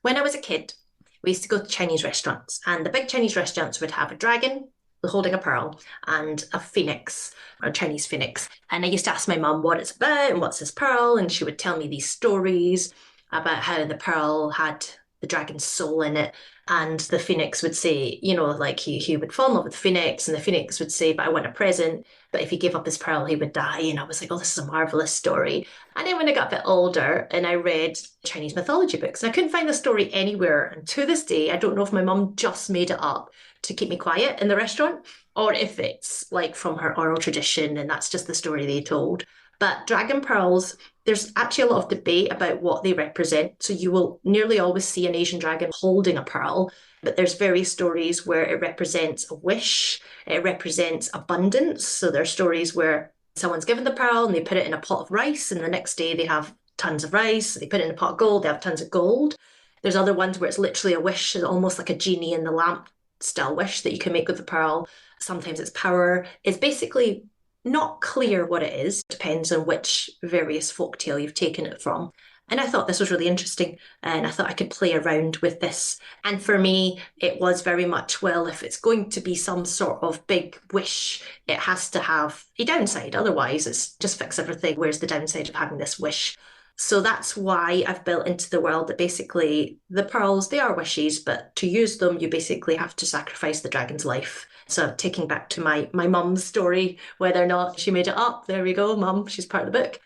When I was a kid, we used to go to Chinese restaurants, and the big Chinese restaurants would have a dragon holding a pearl and a phoenix, a Chinese phoenix. And I used to ask my mum what it's about and what's this pearl, and she would tell me these stories about how the pearl had the dragon's soul in it. And the phoenix would say, like he would fall in love with the phoenix, and the phoenix would say, but I want a present. But if he gave up his pearl, he would die. And I was like, oh, this is a marvelous story. And then when I got a bit older and I read Chinese mythology books, and I couldn't find the story anywhere. And to this day, I don't know if my mum just made it up to keep me quiet in the restaurant or if it's like from her oral tradition and that's just the story they told. But dragon pearls, there's actually a lot of debate about what they represent. So you will nearly always see an Asian dragon holding a pearl, but there's various stories where it represents a wish, it represents abundance. So there are stories where someone's given the pearl and they put it in a pot of rice, and the next day they have tons of rice. They put it in a pot of gold, they have tons of gold. There's other ones where it's literally a wish, almost like a genie in the lamp style wish that you can make with the pearl. Sometimes it's power. It's basically not clear what it is, depends on which various folktale you've taken it from. And I thought this was really interesting, and I thought I could play around with this. And for me, it was very much, well, if it's going to be some sort of big wish, it has to have a downside. Otherwise, it's just fix everything. Where's the downside of having this wish? So that's why I've built into the world that basically the pearls, they are wishes, but to use them, you basically have to sacrifice the dragon's life. So taking back to my mum's story, whether or not she made it up, there we go, mum, she's part of the book.